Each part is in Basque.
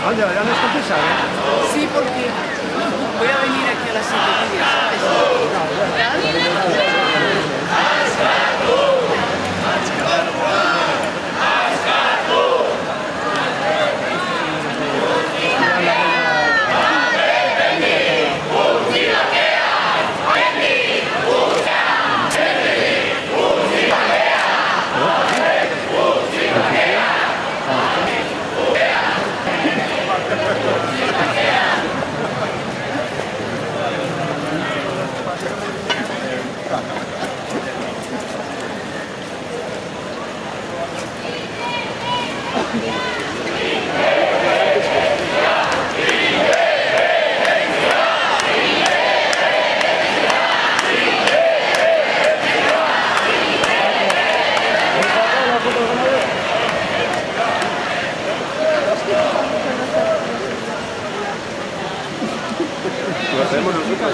Oye, ya no está pesado, ¿eh? Sí, porque voy a venir aquí a las 7:10. Lo hacemos nosotros.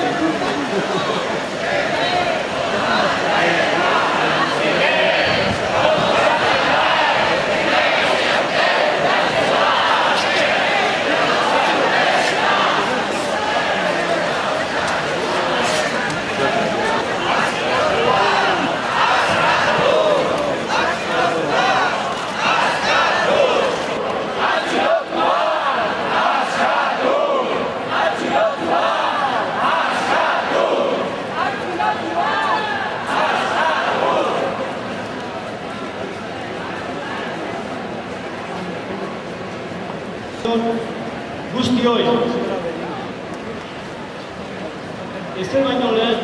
Guztioi, ezer baino lehen,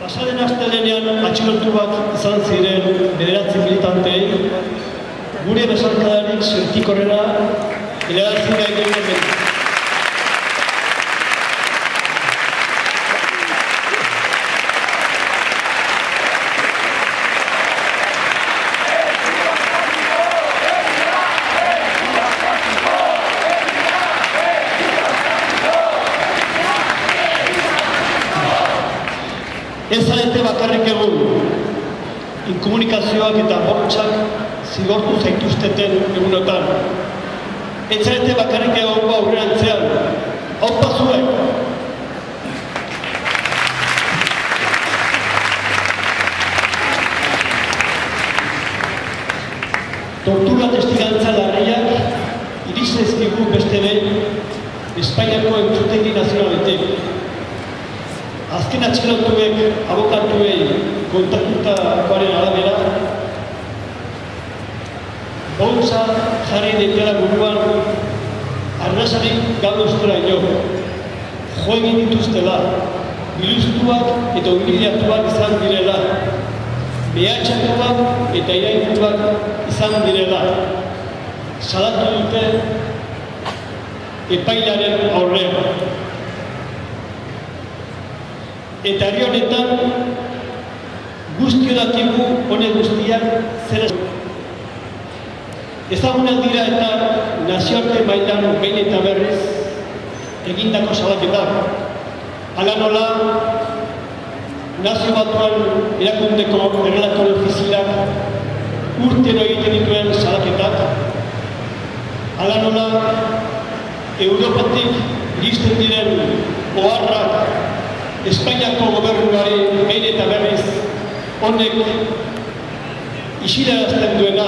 pasaden astelehenean atxilotu bat izan ziren 9 militantei, gure besarkadarik sentikorrera helarazi nahi dugu hemen. Ez zarete bakarrik egun, inkomunikazioak eta bortxak zigortu zaituzteten egunotan. Ez zarete bakarrik egun aurrerantzean, haupa zuek! Tortura testigantza larriak irizezkigu beste behin Espainiako entzutegi nazionaletik. Azken atxilotuek abokatuei kontatutakoaren arabera, boltsa jarri daitela buruan arnasarik gauztera jo egin dituztela, biluztuak eta humiliatuak izan direla, behatxatuak eta iraintuak izan direla, salatu dute epailaren aurrean. Eta herri honetan guztio dakigu honek guztiak zer ezagunak dira eta nazioarte mailan behin eta berriz egindako salaketak. Hala nola, Nazio Batuen erakundeko errelator ofizialak urtero egiten dituen salaketak. Hala nola, Europatik iristen diren oharrak Espainiako gobernuari behin eta berriz honek isilarazten duena.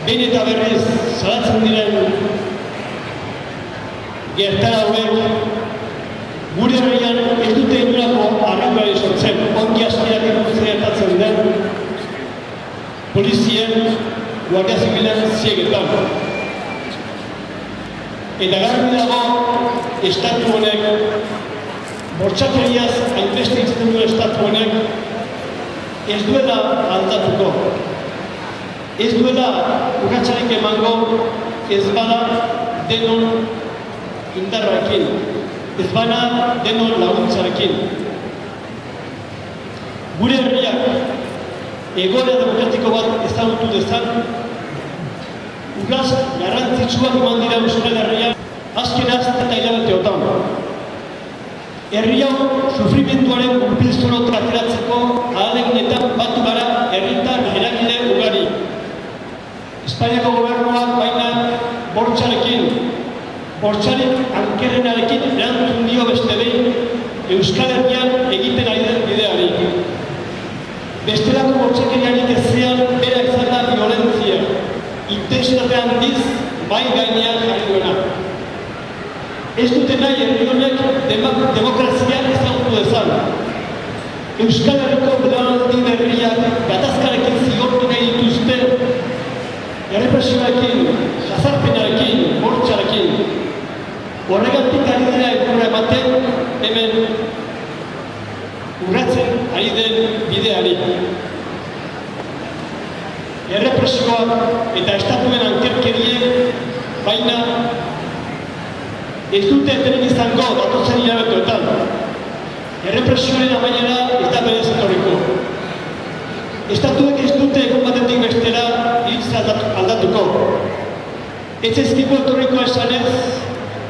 Behin eta berriz salatzen diren gertara hauek gure herrian ez dute inolako arraunari sortzen, ongi askiak gertatzen den polizien, guardia zibilen ziegetan. Eta garbi dago, estatu honek, bortxakeriaz hainbeste izaten duen estatu honek, ez duela aldatuko. Ez duela urratsarik emango, ez bada denon indarrarekin, ez bada denon laguntzarekin. Gure herriak egoera demokratiko bat ezagutu dezan, urraz garrantzitsuak eman dira Euskal Herrian azken eta hilabeteotan. Herri hau sufrimenduaren gurpilzorotik ateratzeko ahaleginetan batu gara herritar eragile ugari. Espainiako gobernuak baina bortxarik ankerrenarekin erantzun dio beste behin Euskal Herrian egiten ari den bideari. Bestelako bortxakeriarik ezean bera izan da violentzia, intensitate handiz bai gainean jarri duena. Ez dute nahi herri honek demokrazia ezagutu dezan. Euskal Herriko belaunaldi berriak gatazkarekin zigortu nahi dituzte, errepresioarekin, jazarpenarekin, bortxarekin. Horregatik ari dira egurra ematen, hemen urratzen ari den bideari. Errepresioak eta estatuen ankerkeriek baina ez dute etenen izango datozen hilabetoetan. Errepresioaren amaiera ez da berez etorriko. Estatuek ez dute egun batetik bestera hitza aldatuko. Ez ezkiko etorriko esanez,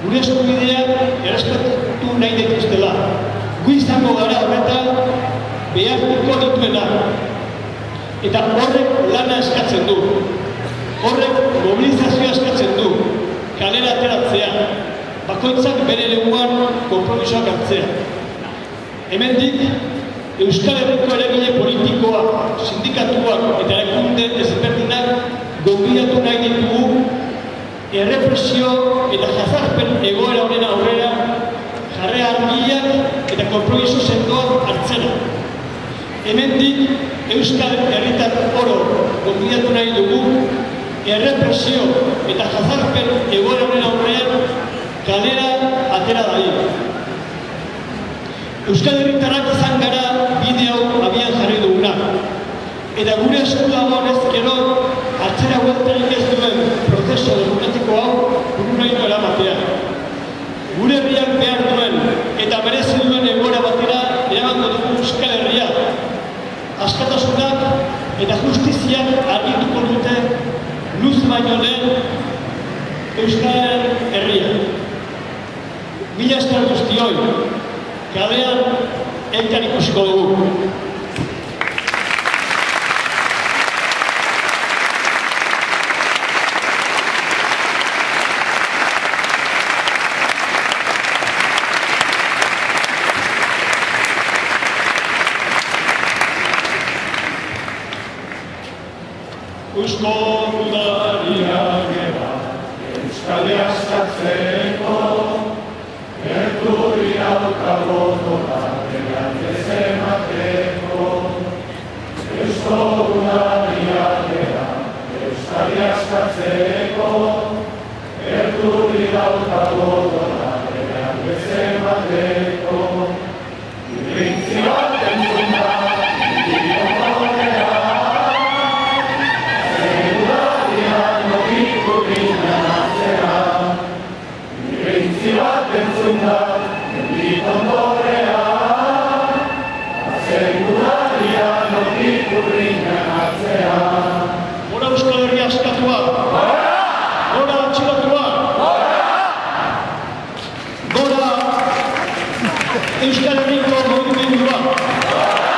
gure eskubideak errespetatu nahi dituztela. Gu izango gara horretan behartuko dituena. Eta horrek lana eskatzen du. Horrek mobilizazioa eskatzen du. Kalera ateratzea. Bakoitzak bere leguan konpromisoak hartzea. Hemendik, Euskal Herriko eragile politikoak, sindikatuak eta erakunde ezberdinak gonbidatu nahi ditugu errepresio eta jazarpen egoera honen aurrera jarrera argiak eta konpromiso sendoak hartzera. Hemendik, Euskal Herritar oro gonbidatu nahi dugu errepresio eta jazarpen egoera honen aurrean kalera atera daia. Euskal Herritarrak izan gara bide hau abian jarri duguna. Eta gure esku dago ezkero atzera hueltarik ez duen prozeso demokratiko hau bururaino eramatea. Gure herriak behar duen eta merezi duen egoera batera eramango dugu Euskal Herria. Askatasunak eta justiziak argituko dute luz baino lehen Euskal Herria. Mila esker guztioi. Kalean, elkar ikusiko dugu. Eusko Udaria geba, Euskal askatzeko, Erturi aukago dola, erantez emateko. Eusko Udaria geba, Euskal askatzeko, Erturi aukago dola, erantez emateko. Irrintzi bat entzun da, Gora Euskal Herria askatua! Gora atxilotua! Gora Euskal Herriko mugimendua!